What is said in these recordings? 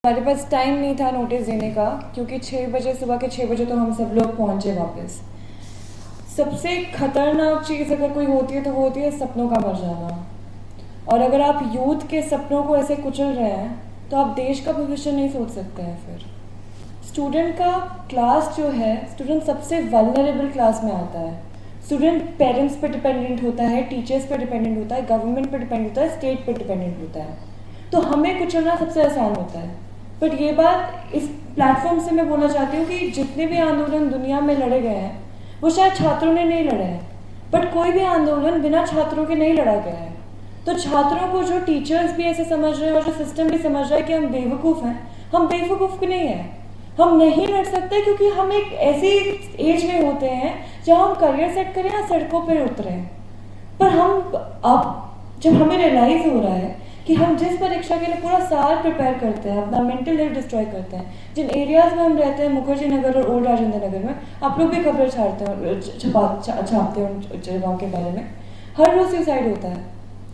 हमारे पास टाइम नहीं था नोटिस देने का, क्योंकि 6 बजे, सुबह के 6 बजे तो हम सब लोग पहुंचे वापस। सबसे खतरनाक चीज़ अगर कोई होती है तो वो होती है सपनों का मर जाना। और अगर आप यूथ के सपनों को ऐसे कुचल रहे हैं तो आप देश का भविष्य नहीं सोच सकते हैं। फिर स्टूडेंट का क्लास जो है, स्टूडेंट सबसे वल्नरेबल क्लास में आता है। स्टूडेंट पेरेंट्स पे डिपेंडेंट होता है, टीचर्स पे डिपेंडेंट होता है, गवर्नमेंट पे डिपेंडेंट होता है, स्टेट पे डिपेंडेंट होता है। तो हमें कुचलना सबसे आसान होता है। बट ये बात इस प्लेटफॉर्म से मैं बोलना चाहती हूँ कि जितने भी आंदोलन दुनिया में लड़े गए हैं वो शायद छात्रों ने नहीं लड़े हैं, बट कोई भी आंदोलन बिना छात्रों के नहीं लड़ा गया है। तो छात्रों को जो टीचर्स भी ऐसे समझ रहे हैं और जो सिस्टम भी समझ रहा है कि हम बेवकूफ़ हैं, हम बेवकूफ़ नहीं हैं। हम नहीं लड़ सकते क्योंकि हम एक ऐसी एज में होते हैं जहाँ हम करियर सेट करें या सड़कों पर उतरे। पर हम अब जब हमें रियलाइज हो रहा है कि हम जिस परीक्षा के लिए पूरा साल प्रिपेयर करते हैं, अपना मेंटल हेल्थ डिस्ट्रॉय करते हैं, जिन एरियाज में हम रहते हैं, मुखर्जी नगर और ओल्ड राजेंद्र नगर में, आप लोग भी खबर छापते हैं उन जगहों के बारे में। हर रोज सुसाइड होता है,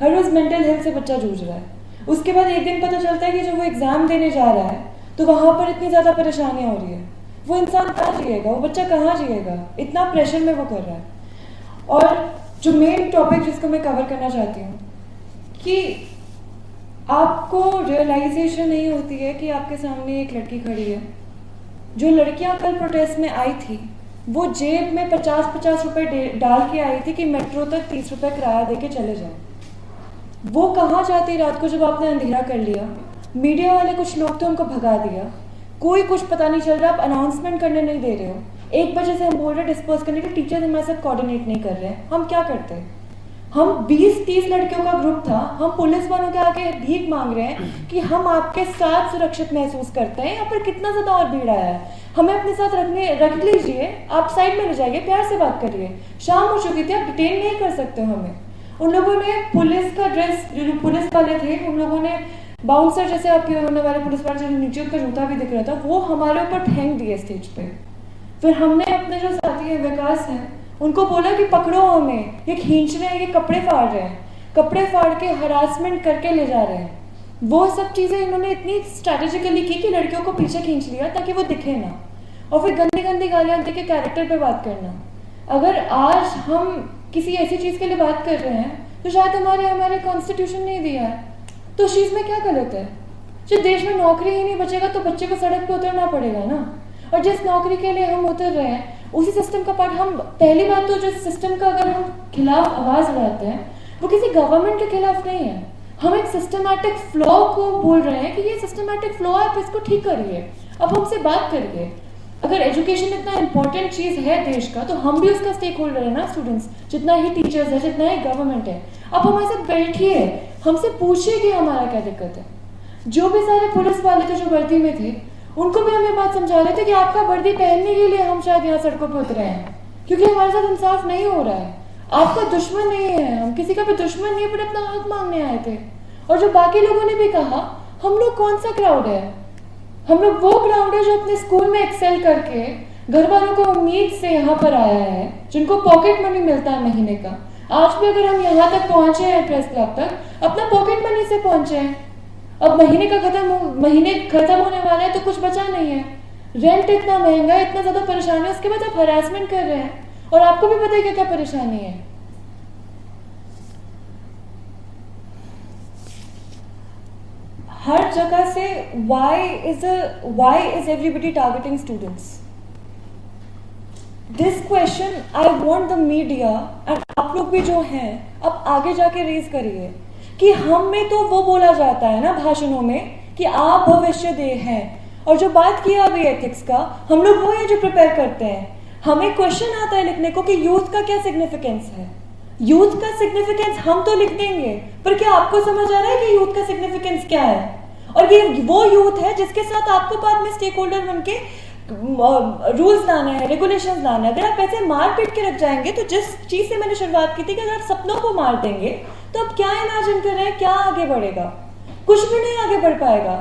हर रोज मेंटल हेल्थ से बच्चा जूझ रहा है। उसके बाद एक दिन पता चलता है कि जब वो एग्जाम देने जा रहा है तो वहां पर इतनी ज्यादा परेशानियां हो रही है। वो इंसान कहाँ जिएगा, वो बच्चा कहाँ जिएगा, इतना प्रेशर में वो कर रहा है। और जो मेन टॉपिक जिसको मैं कवर करना चाहती हूँ कि आपको रियलाइजेशन नहीं होती है कि आपके सामने एक लड़की खड़ी है। जो लड़कियां कल प्रोटेस्ट में आई थी वो जेब में 50-50 रुपए डाल के आई थी कि मेट्रो तक 30 रुपए किराया दे के चले जाए। वो कहाँ जाती रात को जब आपने अंधेरा कर लिया? मीडिया वाले कुछ लोग थे, उनको भगा दिया। कोई कुछ पता नहीं चल रहा, आप अनाउंसमेंट करने नहीं दे रहे हो। 1 बजे से हम बोल रहे डिस्पर्स करने के, टीचर्स हमारे साथ कोऑर्डिनेट नहीं कर रहे हैं। हम क्या करते? हम 20-30 लड़कियों का ग्रुप था, हम पुलिस वालों के आगे भीख मांग रहे हैं कि हम आपके साथ सुरक्षित महसूस करते हैं। यहाँ पर कितना ज्यादा और भीड़ आया है, हमें अपने साथ रख लीजिए, आप साइड में रह जाइए, प्यार से बात करिए। शाम हो चुकी थी, आप डिटेन नहीं कर सकते हो हमें। उन लोगों ने पुलिस का ड्रेस, जो पुलिस वाले थे, उन लोगों ने बाउंसर जैसे आपके होने वाले पुलिस वाले, जो नीचे उनका जूता भी दिख रहा था, वो हमारे ऊपर फेंक दिए स्टेज पे। फिर हमने अपने जो साथी है विकास है उनको बोला कि पकड़ो हमें, ये खींच रहे हैं, ये कपड़े फाड़ रहे हैं, कपड़े फाड़ के हरासमेंट करके ले जा रहे हैं। वो सब चीज़ें इन्होंने इतनी स्ट्रैटेजिकली की कि लड़कियों को पीछे खींच लिया ताकि वो दिखे ना, और फिर गंदी गंदी गालियाँ दे के कैरेक्टर पे बात करना। अगर आज हम किसी ऐसी चीज़ के लिए बात कर रहे हैं तो शायद हमारे कॉन्स्टिट्यूशन नहीं दिया है, तो उस चीज़ में क्या गलत है? जब देश में नौकरी ही नहीं बचेगा तो बच्चे को सड़क पर उतरना पड़ेगा ना। और जिस नौकरी के लिए हम उतर रहे हैं उसी सिस्टम का पार्ट हम, पहली बात तो जो सिस्टम का अगर हम खिलाफ आवाज उठाते हैं वो किसी गवर्नमेंट के खिलाफ नहीं है, हम एक सिस्टमैटिक फ्लॉ को बोल रहे हैं कि ये सिस्टमैटिक फ्लॉ है, आप इसको ठीक करिए, अब हमसे बात करिए। अगर एजुकेशन इतना इंपॉर्टेंट चीज है देश का तो हम भी उसका स्टेक होल्डर है ना, स्टूडेंट्स जितना ही टीचर्स है, जितना ही गवर्नमेंट है। अब हमारे साथ बैठिए, हमसे पूछिए कि हमारा क्या दिक्कत है। जो भी सारे पुलिस वाले थे जो वर्दी में थे उनको भी हम ये बात समझा रहे थे कि आपका वर्दी पहनने के लिए हम शायद यहाँ सड़कों पर उतरे हैं, क्योंकि हमारे साथ इंसाफ नहीं हो रहा है। आपका दुश्मन नहीं है, हम किसी का भी दुश्मन नहीं है, पर अपना हक मांगने आए थे। और जो बाकी लोगों ने भी कहा, हम लोग कौन सा क्राउड है? हम लोग वो क्राउड है जो अपने स्कूल में एक्सेल करके घर वालों को उम्मीद से यहाँ पर आया है, जिनको पॉकेट मनी मिलता है महीने का। आज भी अगर हम यहाँ तक पहुंचे हैं प्रेस क्लब तक, अपना पॉकेट मनी से पहुंचे हैं। अब महीने खत्म होने वाला है तो कुछ बचा नहीं है। रेंट इतना महंगा है, इतना ज्यादा परेशानी है, उसके बाद आप हरासमेंट कर रहे हैं और आपको भी पता है क्या परेशानी है। हर जगह से why is everybody targeting students? This question I want the media and आप लोग भी जो हैं अब आगे जाके रेज करिए कि हम में तो वो बोला जाता है ना भाषणों में कि आप भविष्य दे हैं, और जो बात किया अभी एथिक्स का, हम लोग वो है जो प्रिपेयर करते हैं। हमें क्वेश्चन आता है लिखने को कि यूथ का क्या सिग्निफिकेंस है। यूथ का सिग्निफिकेंस हम तो लिख देंगे, पर क्या आपको समझ आ रहा है कि यूथ का सिग्निफिकेंस क्या है? और ये वो यूथ है जिसके साथ आपको बाद में स्टेक होल्डर बन के रूल्स लाना है, रेगुलेशंस लाना है। अगर आप ऐसे मार पीट के रख जाएंगे तो जिस चीज से मैंने शुरुआत की थी कि अगर आप सपनों को मार देंगे तो आप क्या इमेजिन कर रहे हैं, क्या आगे बढ़ेगा? कुछ भी नहीं आगे बढ़ पाएगा।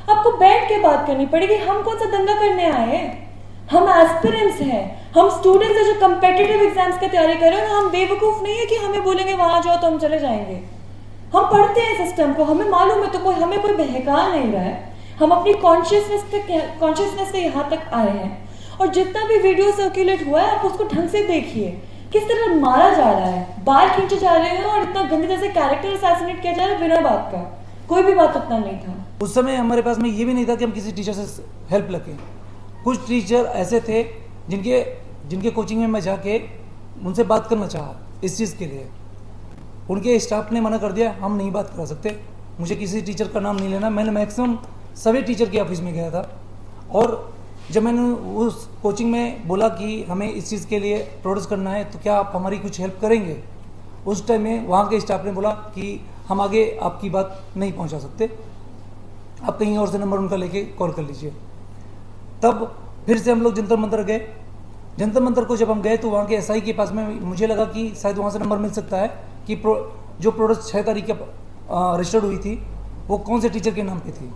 आपको बैठ के बात करनी पड़ेगी। हम कौन सा दंगा करने आए हैं? हम एस्पिरेंट्स हैं, हम स्टूडेंट्स हैं जो कम्पिटिटिव एग्जाम्स की तैयारी कर रहे हैं। हम बेवकूफ नहीं है कि हमें बोलेंगे वहां जाओ तो हम चले जाएंगे। हम पढ़ते हैं सिस्टम को, हमें मालूम है, तो हमें कोई बहका नहीं रहा है। हम अपनी कॉन्शियसनेस से यहाँ तक आए हैं। और जितना भी वीडियो सर्कुलेट हुआ है आप उसको ढंग से देखिए, किस तरह मारा जा रहा है, बाल खींचे जा रहे हैं और इतना गंदी तरह से कैरेक्टर असैसिनेट किया जा रहा है बिना बात का। कोई भी बात उतना नहीं था उस समय। हमारे पास में ये भी नहीं था कि हम किसी टीचर से हेल्प लगे। कुछ टीचर ऐसे थे जिनके कोचिंग में मैं जाके उनसे बात करना चाहा इस चीज़ के लिए, उनके स्टाफ ने मना कर दिया, हम नहीं बात करा सकते, मुझे किसी टीचर का नाम नहीं लेना। मैंने मैक्सिमम सभी टीचर के ऑफिस में गया था और जब मैंने उस कोचिंग में बोला कि हमें इस चीज़ के लिए प्रोड्यूस करना है तो क्या आप हमारी कुछ हेल्प करेंगे, उस टाइम में वहाँ के स्टाफ ने बोला कि हम आगे आपकी बात नहीं पहुँचा सकते, आप कहीं और से नंबर उनका लेके कॉल कर लीजिए। तब फिर से हम लोग जंतर मंतर गए। जंतर मंतर को जब हम गए तो वहाँ के एसआई के पास में मुझे लगा कि शायद वहाँ से नंबर मिल सकता है कि जो प्रोडक्ट 6 तारीख का रजिस्टर्ड हुई थी वो कौन से टीचर के नाम पे थी।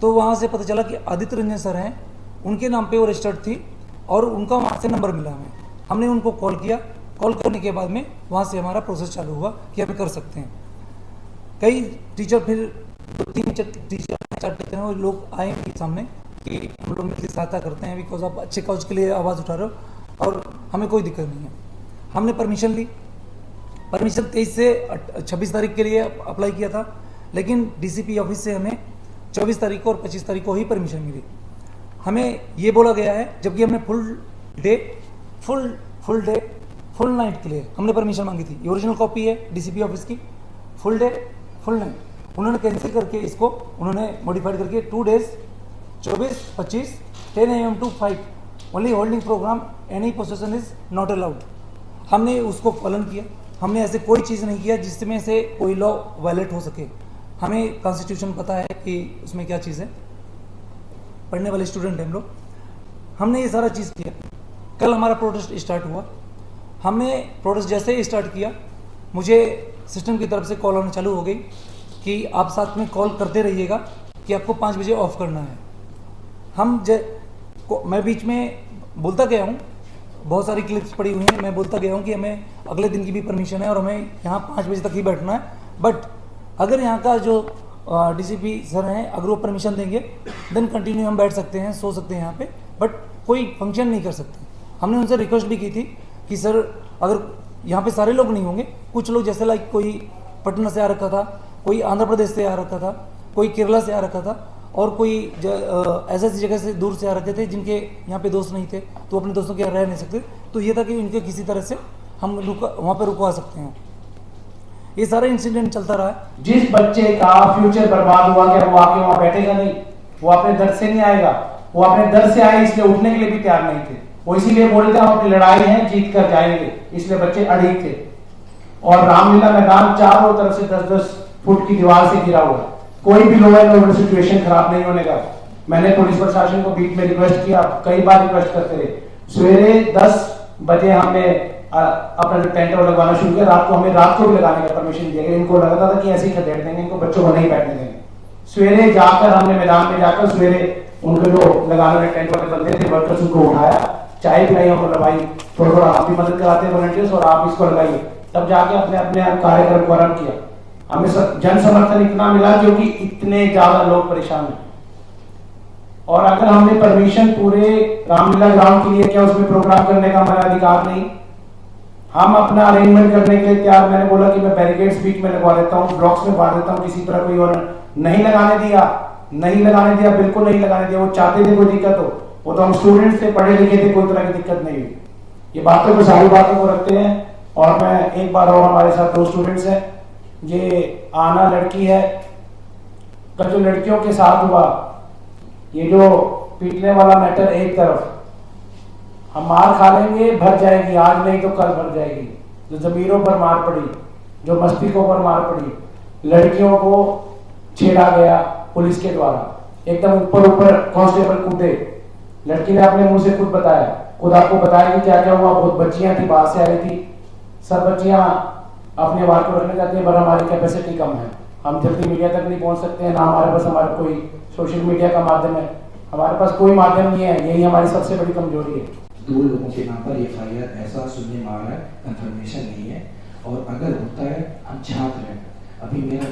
तो वहाँ से पता चला कि आदित्य रंजन सर हैं, उनके नाम पे वो रजिस्टर्ड थी और उनका वहाँ से नंबर मिला हमें। हमने उनको कॉल किया, कॉल करने के बाद में वहाँ से हमारा प्रोसेस चालू हुआ कि हम कर सकते हैं। कई टीचर फिर 2-3 टीचर चाहते हैं वो लोग आए मेरे सामने कि हम लोग मिलकर सहायता करते हैं, बिकॉज आप अच्छे काउज के लिए आवाज़ उठा रहे हो और हमें कोई दिक्कत नहीं है। हमने परमिशन ली, परमिशन 23 से 26 तारीख के लिए अप्लाई किया था, लेकिन डीसीपी ऑफिस से हमें 24 तारीख को और 25 तारीख को ही परमिशन मिली। हमें ये बोला गया है, जबकि हमने फुल नाइट के लिए हमने परमिशन मांगी थी। ये ओरिजिनल कॉपी है डीसीपी ऑफिस की, फुल डे फुल नाइट। उन्होंने कैंसिल करके इसको उन्होंने मॉडिफाइड करके 2 days 24-25 10 AM to 5 only holding programme, any possession is not allowed. हमने उसको पालन किया। हमने ऐसे कोई चीज़ नहीं किया जिसमें से कोई लॉ वायलेट हो सके। हमें कॉन्स्टिट्यूशन पता है कि उसमें क्या चीज़ है, पढ़ने वाले स्टूडेंट हैं हम लोग। हमने ये सारा चीज़ किया। कल हमारा प्रोटेस्ट स्टार्ट हुआ। हमने प्रोटेस्ट जैसे ही स्टार्ट किया, मुझे सिस्टम की तरफ से कॉल आना चालू हो गई कि आप साथ में कॉल करते रहिएगा कि आपको 5 बजे ऑफ करना है। मैं बीच में बोलता गया हूँ, बहुत सारी क्लिप्स पड़ी हुई हैं, मैं बोलता गया हूँ कि हमें अगले दिन की भी परमिशन है और हमें यहाँ 5 बजे तक ही बैठना है। बट अगर यहाँ का जो डीसीपी सर हैं अगर वो परमिशन देंगे देन कंटिन्यू हम बैठ सकते हैं, सो सकते हैं यहाँ पे, बट कोई फंक्शन नहीं कर सकते। हमने उनसे रिक्वेस्ट भी की थी कि सर अगर यहाँ पे सारे लोग नहीं होंगे, कुछ लोग जैसे लाइक कोई पटना से आ रखा था, कोई आंध्र प्रदेश से आ रखा था, कोई केरला से आ रखा था और कोई ऐसी जगह से दूर से आ रखे थे जिनके यहाँ पे दोस्त नहीं थे, तो अपने दोस्तों के यहाँ रह नहीं सकते। तो ये था कि इनके किसी तरह से हम वहाँ पे रुकवा सकते हैं। ये सारा इंसिडेंट चलता रहा। जिस बच्चे का फ्यूचर बर्बाद हुआ क्या वो आके वहाँ बैठेगा नहीं, वो अपने दर से नहीं आएगा। वो अपने दर से आए इसलिए उठने के लिए भी तैयार नहीं थे। वो इसीलिए बोल रहे थे हम अपनी लड़ाई है जीत कर जाएंगे, इसलिए बच्चे अड़िग थे। और रामलीला मैदान चारों तरफ से 10-10 फुट की दीवार से घिरा हुआ है, कोई भी लो एंड ऑर्डर सिचुएशन खराब नहीं होने का। मैंने पुलिस प्रशासन को बीच में रिक्वेस्ट किया, कई बार रिक्वेस्ट करते रहे। सवेरे 10 बजे हमने अपना टेंट और लगवाना शुरू किया। रात को भी लगाने का परमिशन दिया। इनको लगता था कि ऐसे ही खदेड़ देंगे, इनको बच्चों को नहीं बैठने देंगे। सवेरे जाकर हमने मैदान में जाकर सवेरे उनके जो लगाने वाले टेंट वाले बंदे थे वर्कर्स, उनको उठाया, चाय पिलाई और लगाई, थोड़ा आप भी मदद कराते हैं वॉलंटियर्स और आप इसको लगाइए। तब जाके अपने अपने कार्यक्रम को आरंभ किया। हमें जन समर्थन इतना मिला क्योंकि इतने ज्यादा लोग परेशान हैं। और अगर हमने परमिशन पूरे रामलीला ग्राउंड के लिए किया, उसमें प्रोग्राम करने का हमारा अधिकार नहीं। हम अपना अरेंजमेंट करने के लिए तैयार। मैंने बोला कि मैं बैरिकेड्स बीच में लगवा देता हूँ, ब्लॉक्स में बांट देता हूँ, किसी तरह कोई और नहीं लगाने दिया, बिल्कुल नहीं लगाने दिया। वो चाहते थे कोई दिक्कत हो, वो तो हम स्टूडेंट्स थे, पढ़े लिखे थे, कोई तरह की दिक्कत नहीं हुई। ये बातों को सारी बातों को रखते हैं। और मैं एक बार और, हमारे साथ 2 स्टूडेंट्स हैं। ये आना लड़की है का जो लड़कियों के साथ हुआ, ये जो पीटने वाला मैटर, एक तरफ हम मार खा लेंगे, भर जाएगी, आज नहीं तो कल भर जाएगी। जो जमीरों पर मार पड़ी, जो मस्तिष्कों पर मार पड़ी, लड़कियों को छेड़ा गया पुलिस के द्वारा, एकदम ऊपर कांस्टेबल कूदे। लड़की ने अपने मुंह से खुद बताया, खुद आपको बताया कि क्या क्या हुआ। बहुत बच्चियां थी, बाहर से आई थी, सब बच्चियां अपने वार को रखने जाती है, पर हमारी कैपेसिटी कम है, हम जल्दी मीडिया तक नहीं पहुंच सकते हैं, ना हमारे पास हमारा कोई सोशल मीडिया का माध्यम है, हमारे पास कोई माध्यम नहीं है। यही हमारी सबसे बड़ी कमजोरी है। 2 लोगों के नाम पर एफआईआर ऐसा सुनने में आ रहा है, कंफर्मेशन नहीं है। और अगर होता है, हम छात्र हैं, अभी मेरा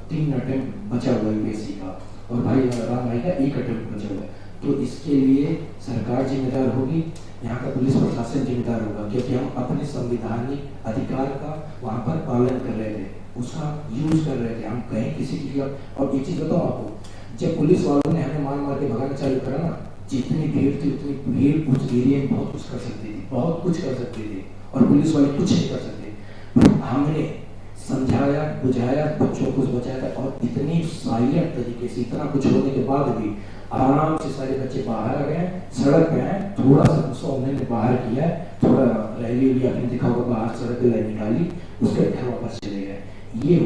3 अटेम्प्ट बचा हुआ यूपीएससी का, और भाई राम भाई का एक अटेम्प्ट बचा हुआ है। तो इसके लिए सरकार जिम्मेदार होगी, यहाँ का पुलिस प्रशासन जिम्मेदार होगा, क्योंकि हम अपने संविधानिक अधिकार का वहाँ पर पालन कर रहे थे, उसका यूज कर रहे थे। हम कहीं किसी की, और एक चीज़ बताऊँ आपको, जब पुलिस वालों ने हमें मार मार के भगाना चालू करा ना, जितनी भीड़ थी उतनी भीड़ उस एरिया में बहुत कुछ कर सकती थी, बहुत कुछ कर सकती थी, और पुलिस वाले कुछ नहीं कर सकते। हमने समझाया बुझाया, बच्चों को बचाया था, और इतनी साइलेंट तरीके से इतना कुछ होने के बाद भी आराम से सारे बच्चे बाहर आ गए, सड़क पे आए, थोड़ा सा गुस्सा उन्होंने बाहर किया, थोड़ा रैली आपने देखा होगा, बाहर सड़क पे लाइन निकाली, उसके घर वापस चले गए। ये